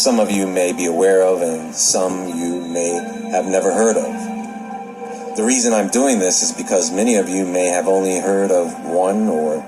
some of you may be aware of and some you may have never heard of. The reason I'm doing this is because many of you may have only heard of one or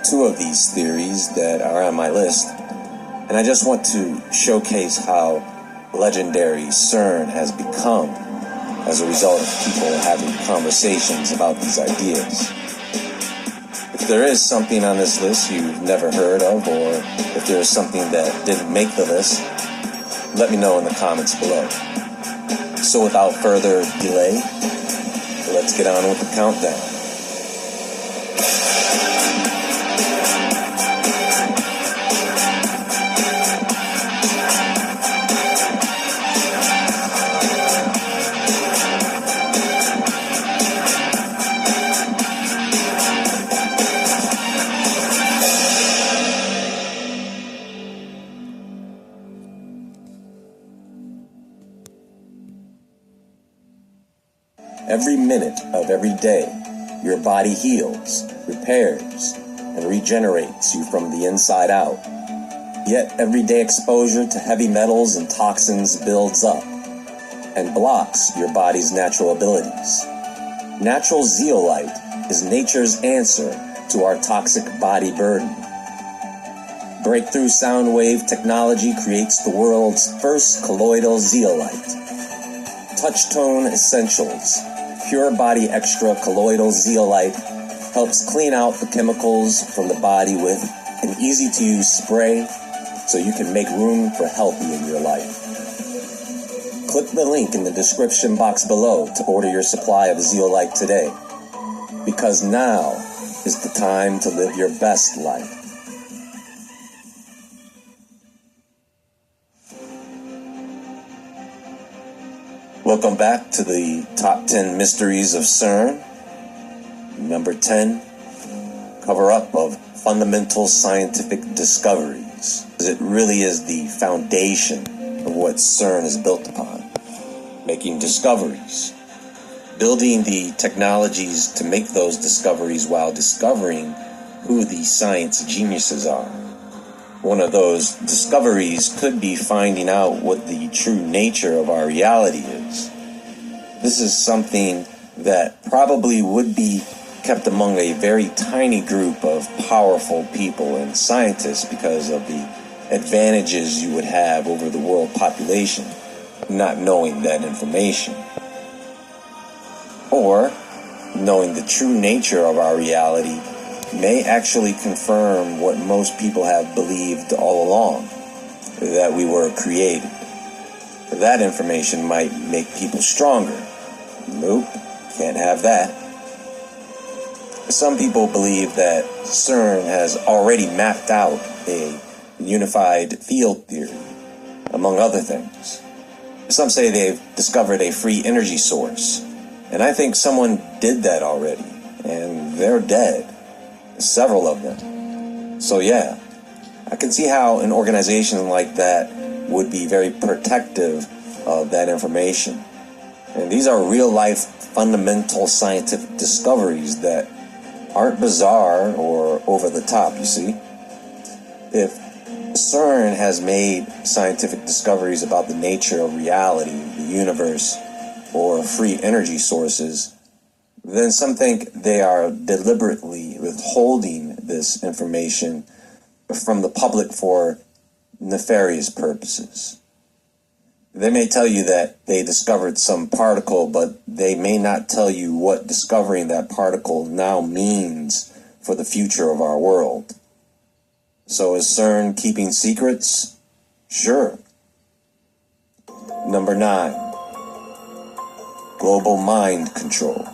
two of these theories that are on my list, and I just want to showcase how legendary CERN has become as a result of people having conversations about these ideas. If there is something on this list you've never heard of, or if there is something that didn't make the list, let me know in the comments below. So without further delay, let's get on with the countdown. Every minute of every day, your body heals, repairs, and regenerates you from the inside out. Yet everyday exposure to heavy metals and toxins builds up and blocks your body's natural abilities. Natural zeolite is nature's answer to our toxic body burden. Breakthrough sound wave technology creates the world's first colloidal zeolite. Touchtone Essentials Pure Body Extra Colloidal Zeolite helps clean out the chemicals from the body with an easy-to-use spray so you can make room for healthy in your life. Click the link in the description box below to order your supply of zeolite today, because now is the time to live your best life. Welcome back to the Top 10 Mysteries of CERN. Number 10, cover-up of fundamental scientific discoveries. It really is the foundation of what CERN is built upon. Making discoveries. Building the technologies to make those discoveries while discovering who the science geniuses are. One of those discoveries could be finding out what the true nature of our reality is. This is something that probably would be kept among a very tiny group of powerful people and scientists because of the advantages you would have over the world population, not knowing that information. Or knowing the true nature of our reality may actually confirm what most people have believed all along, that we were created. That information might make people stronger. Nope, can't have that. Some people believe that CERN has already mapped out a unified field theory, among other things. Some say they've discovered a free energy source, and I think someone did that already, and they're dead. Several of them. So yeah, I can see how an organization like that would be very protective of that information. And these are real-life fundamental scientific discoveries that aren't bizarre or over the top, you see. If CERN has made scientific discoveries about the nature of reality, the universe, or free energy sources, then some think they are deliberately withholding this information from the public for nefarious purposes. They may tell you that they discovered some particle, but they may not tell you what discovering that particle now means for the future of our world. So is CERN keeping secrets? Sure. Number 9, global mind control.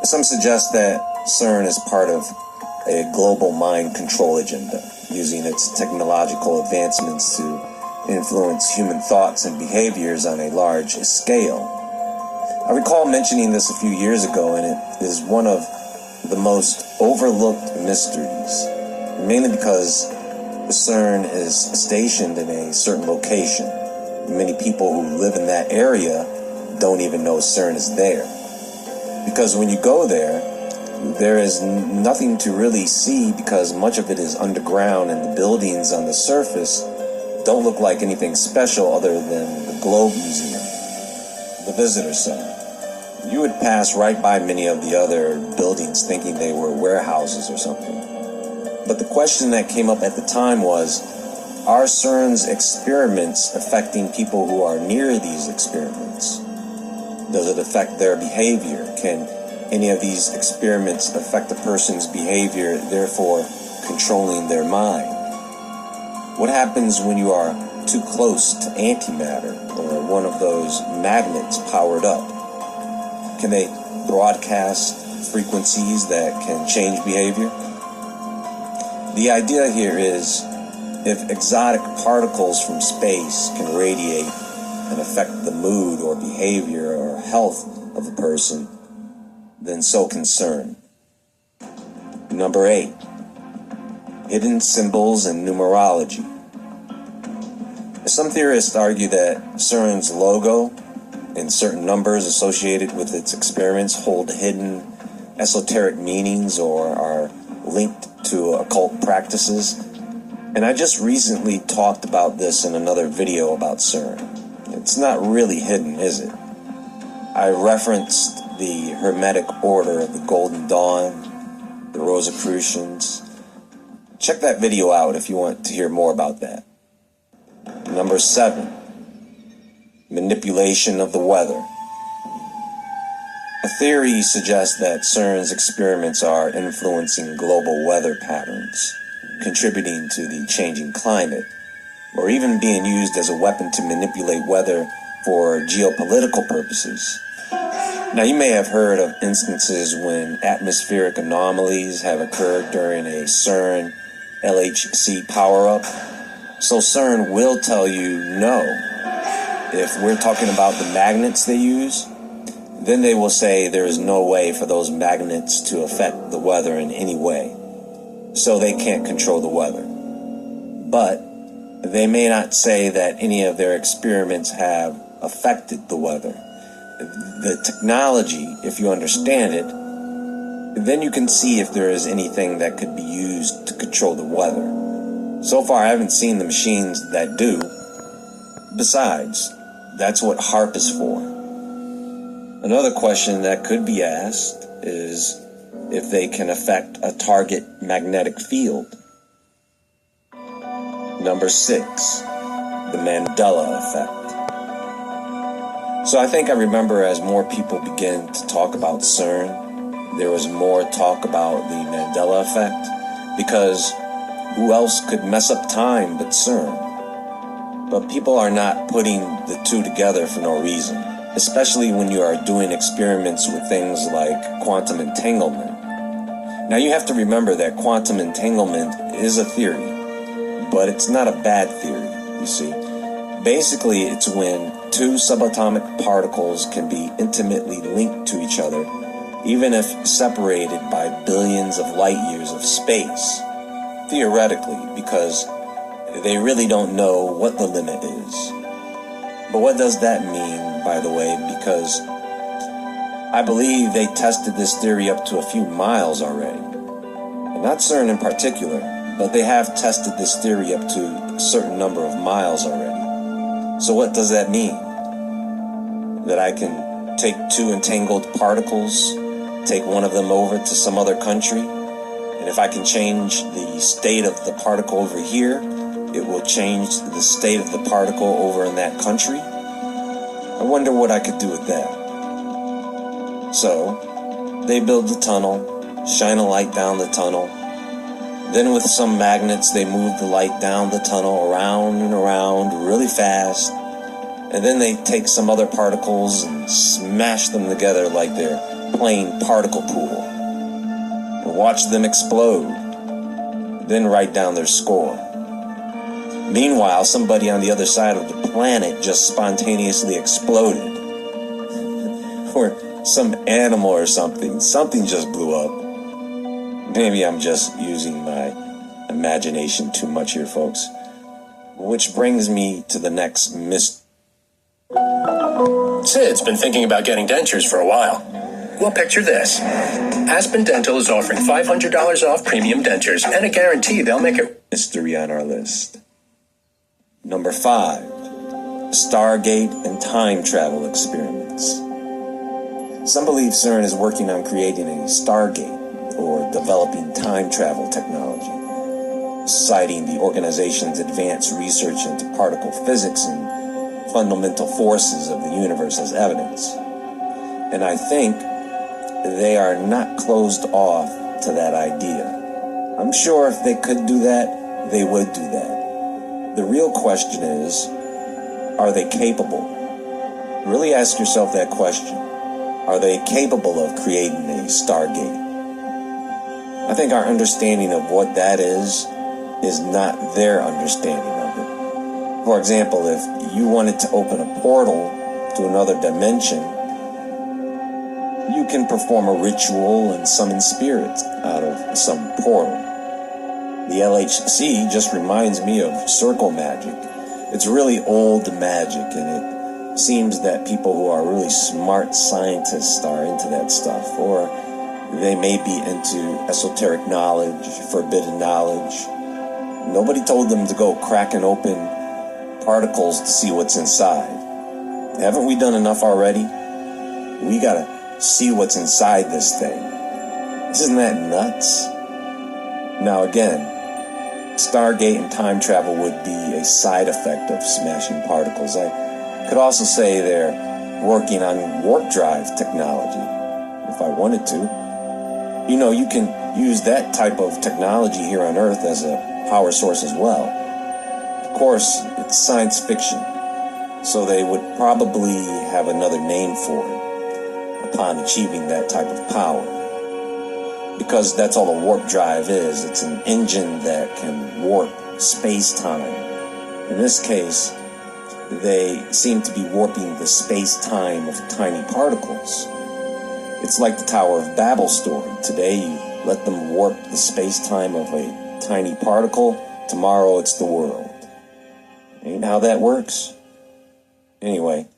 Some suggest that CERN is part of a global mind control agenda, using its technological advancements to influence human thoughts and behaviors on a large scale. I recall mentioning this a few years ago, and it is one of the most overlooked mysteries, mainly because CERN is stationed in a certain location. Many people who live in that area don't even know CERN is there. Because when you go there, there is nothing to really see because much of it is underground and the buildings on the surface don't look like anything special other than the Globe Museum, the Visitor Center. You would pass right by many of the other buildings thinking they were warehouses or something. But the question that came up at the time was, are CERN's experiments affecting people who are near these experiments? Does it affect their behavior? Can any of these experiments affect a person's behavior, therefore controlling their mind? What happens when you are too close to antimatter or one of those magnets powered up? Can they broadcast frequencies that can change behavior? The idea here is, if exotic particles from space can radiate and affect the mood or behavior or health of a person, then so can CERN. Number 8, hidden symbols and numerology. Some theorists argue that CERN's logo and certain numbers associated with its experiments hold hidden esoteric meanings or are linked to occult practices. And I just recently talked about this in another video about CERN. It's not really hidden, is it? I referenced the Hermetic Order of the Golden Dawn, the Rosicrucians. Check that video out if you want to hear more about that. Number 7, manipulation of the weather. A theory suggests that CERN's experiments are influencing global weather patterns, contributing to the changing climate, or even being used as a weapon to manipulate weather for geopolitical purposes. Now, you may have heard of instances when atmospheric anomalies have occurred during a CERN LHC power-up. So CERN will tell you no. If we're talking about the magnets they use, then they will say there is no way for those magnets to affect the weather in any way. So they can't control the weather. But they may not say that any of their experiments have affected the weather. The technology, if you understand it, then you can see if there is anything that could be used to control the weather. So far, I haven't seen the machines that do. Besides, that's what HARP is for. Another question that could be asked is if they can affect a target magnetic field. Number 6, the Mandela effect. So I think I remember as more people began to talk about CERN, there was more talk about the Mandela effect, because who else could mess up time but CERN? But people are not putting the two together for no reason, especially when you are doing experiments with things like quantum entanglement. Now you have to remember that quantum entanglement is a theory, but it's not a bad theory, you see. Basically, it's when two subatomic particles can be intimately linked to each other, even if separated by billions of light years of space, theoretically, because they really don't know what the limit is. But what does that mean, by the way? Because I believe they tested this theory up to a few miles already. And not CERN in particular, but they have tested this theory up to a certain number of miles already. So what does that mean? That I can take two entangled particles, take one of them over to some other country, and if I can change the state of the particle over here, it will change the state of the particle over in that country? I wonder what I could do with that. So, they build the tunnel, shine a light down the tunnel. Then with some magnets, they move the light down the tunnel around and around really fast. And then they take some other particles and smash them together like they're playing particle pool. And watch them explode. Then write down their score. Meanwhile, somebody on the other side of the planet just spontaneously exploded. Or some animal or something. Something just blew up. Maybe I'm just using my imagination too much here, folks. Which brings me to the next mystery. Sid's been thinking about getting dentures for a while. Well, picture this. Aspen Dental is offering $500 off premium dentures and a guarantee they'll make it Mystery on our list. Number 5, Stargate and time travel experiments. Some believe CERN is working on creating a Stargate or developing time travel technology, citing the organization's advanced research into particle physics and fundamental forces of the universe as evidence. And I think they are not closed off to that idea. I'm sure if they could do that, they would do that. The real question is, are they capable? Really ask yourself that question. Are they capable of creating a Stargate? I think our understanding of what that is not their understanding of it. For example, if you wanted to open a portal to another dimension, you can perform a ritual and summon spirits out of some portal. The LHC just reminds me of circle magic. It's really old magic, and it seems that people who are really smart scientists are into that stuff, or they may be into esoteric knowledge, forbidden knowledge. Nobody told them to go cracking open particles to see what's inside. Haven't we done enough already? We gotta see what's inside this thing. Isn't that nuts? Now again, Stargate and time travel would be a side effect of smashing particles. I could also say they're working on warp drive technology, if I wanted to. You know, you can use that type of technology here on Earth as a power source as well. Of course, it's science fiction, so they would probably have another name for it upon achieving that type of power. Because that's all a warp drive is. It's an engine that can warp space-time. In this case, they seem to be warping the space-time of tiny particles. It's like the Tower of Babel story. Today, you let them warp the space-time of a tiny particle. Tomorrow, it's the world. Ain't how that works? Anyway,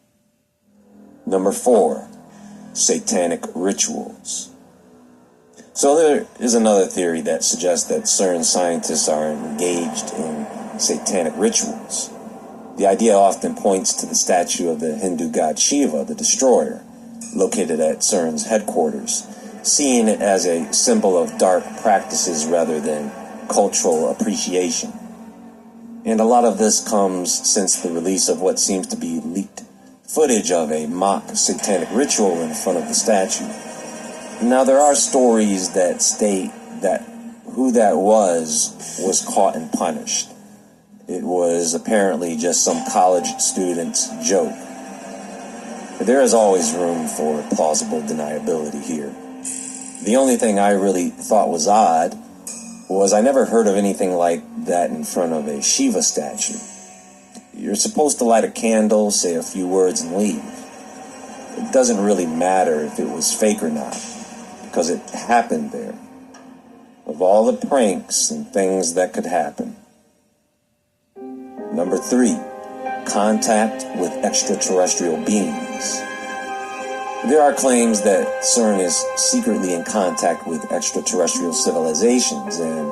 number 4, satanic rituals. So there is another theory that suggests that CERN scientists are engaged in satanic rituals. The idea often points to the statue of the Hindu god Shiva, the destroyer, located at CERN's headquarters, seeing it as a symbol of dark practices rather than cultural appreciation. And a lot of this comes since the release of what seems to be leaked footage of a mock satanic ritual in front of the statue. Now, there are stories that state that who that was caught and punished. It was apparently just some college student's joke. But there is always room for plausible deniability here. The only thing I really thought was odd was I never heard of anything like that in front of a Shiva statue. You're supposed to light a candle, say a few words, and leave. It doesn't really matter if it was fake or not, because it happened there. Of all the pranks and things that could happen. Number 3, contact with extraterrestrial beings. There are claims that CERN is secretly in contact with extraterrestrial civilizations and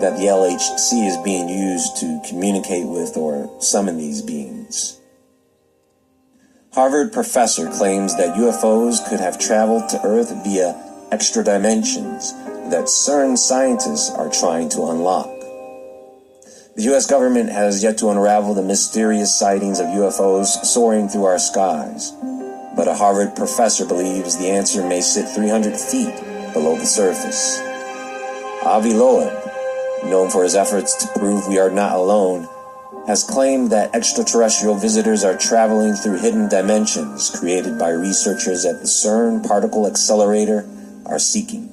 that the LHC is being used to communicate with or summon these beings. Harvard professor claims that UFOs could have traveled to Earth via extra dimensions that CERN scientists are trying to unlock. The U.S. government has yet to unravel the mysterious sightings of UFOs soaring through our skies, but a Harvard professor believes the answer may sit 300 feet below the surface. Avi Loeb, known for his efforts to prove we are not alone, has claimed that extraterrestrial visitors are traveling through hidden dimensions created by researchers at the CERN particle accelerator are seeking.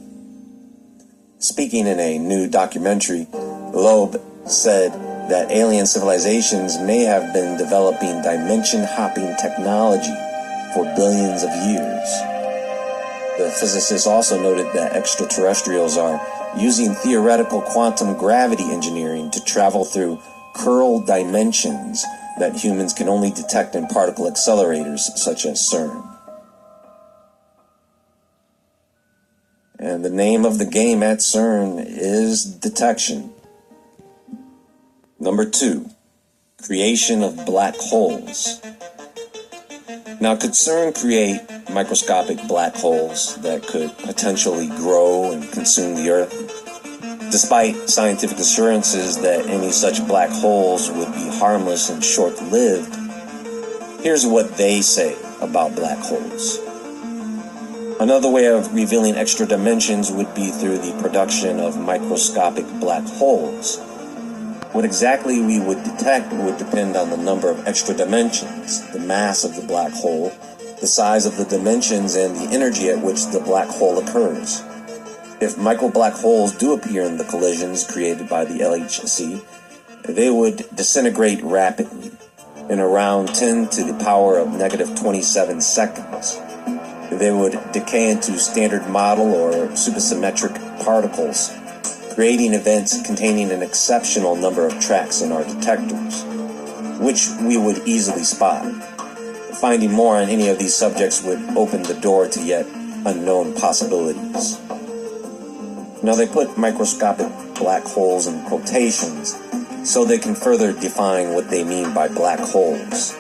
Speaking in a new documentary, Loeb said that alien civilizations may have been developing dimension-hopping technology for billions of years. The physicist also noted that extraterrestrials are using theoretical quantum gravity engineering to travel through curled dimensions that humans can only detect in particle accelerators such as CERN. And the name of the game at CERN is detection. Number 2, creation of black holes. Now, could CERN create microscopic black holes that could potentially grow and consume the Earth? Despite scientific assurances that any such black holes would be harmless and short-lived, here's what they say about black holes. Another way of revealing extra dimensions would be through the production of microscopic black holes. What exactly we would detect would depend on the number of extra dimensions, the mass of the black hole, the size of the dimensions, and the energy at which the black hole occurs. If micro-black holes do appear in the collisions created by the LHC, they would disintegrate rapidly, in around 10 to the power of negative 27 seconds. They would decay into standard model or supersymmetric particles, creating events containing an exceptional number of tracks in our detectors, which we would easily spot. Finding more on any of these subjects would open the door to yet unknown possibilities. Now, they put microscopic black holes in quotations so they can further define what they mean by black holes.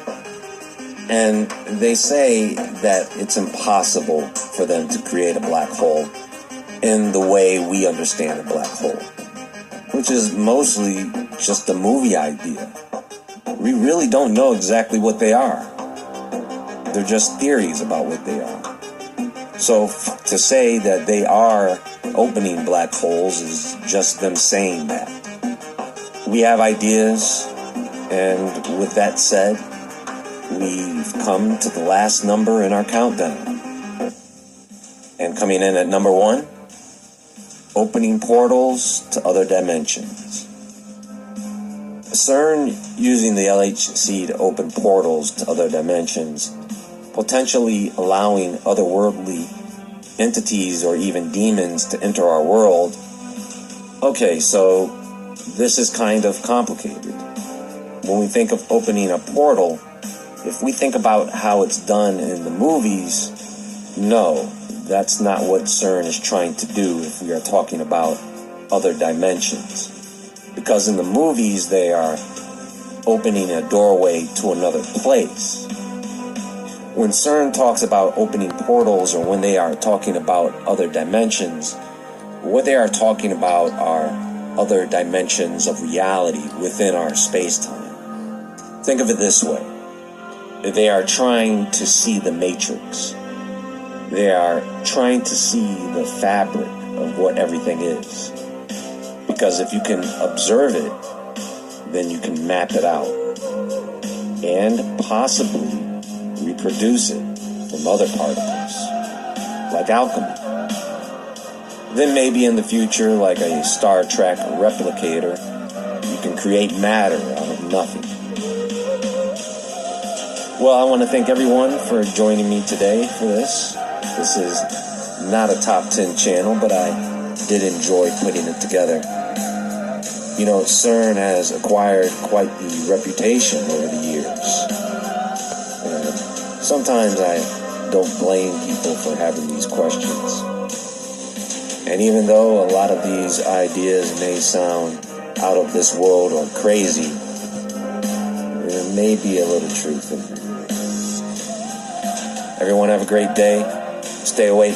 And they say that it's impossible for them to create a black hole in the way we understand a black hole, which is mostly just a movie idea. We really don't know exactly what they are. They're just theories about what they are. So to say that they are opening black holes is just them saying that. We have ideas, and with that said, we've come to the last number in our countdown. And coming in at number 1, opening portals to other dimensions. CERN using the LHC to open portals to other dimensions, potentially allowing otherworldly entities or even demons to enter our world. Okay, so this is kind of complicated. When we think of opening a portal, if we think about how it's done in the movies, no, that's not what CERN is trying to do if we are talking about other dimensions. Because in the movies, they are opening a doorway to another place. When CERN talks about opening portals, or when they are talking about other dimensions, what they are talking about are other dimensions of reality within our space-time. Think of it this way. They are trying to see the matrix. They are trying to see the fabric of what everything is. Because if you can observe it, then you can map it out and possibly reproduce it from other particles, like alchemy. Then maybe in the future, like a Star Trek replicator, you can create matter out of nothing. Well, I want to thank everyone for joining me today for this. This is not a top 10 channel, but I did enjoy putting it together. You know, CERN has acquired quite the reputation over the years. And sometimes I don't blame people for having these questions. And even though a lot of these ideas may sound out of this world or crazy, there may be a little truth in them. Everyone have a great day. Stay away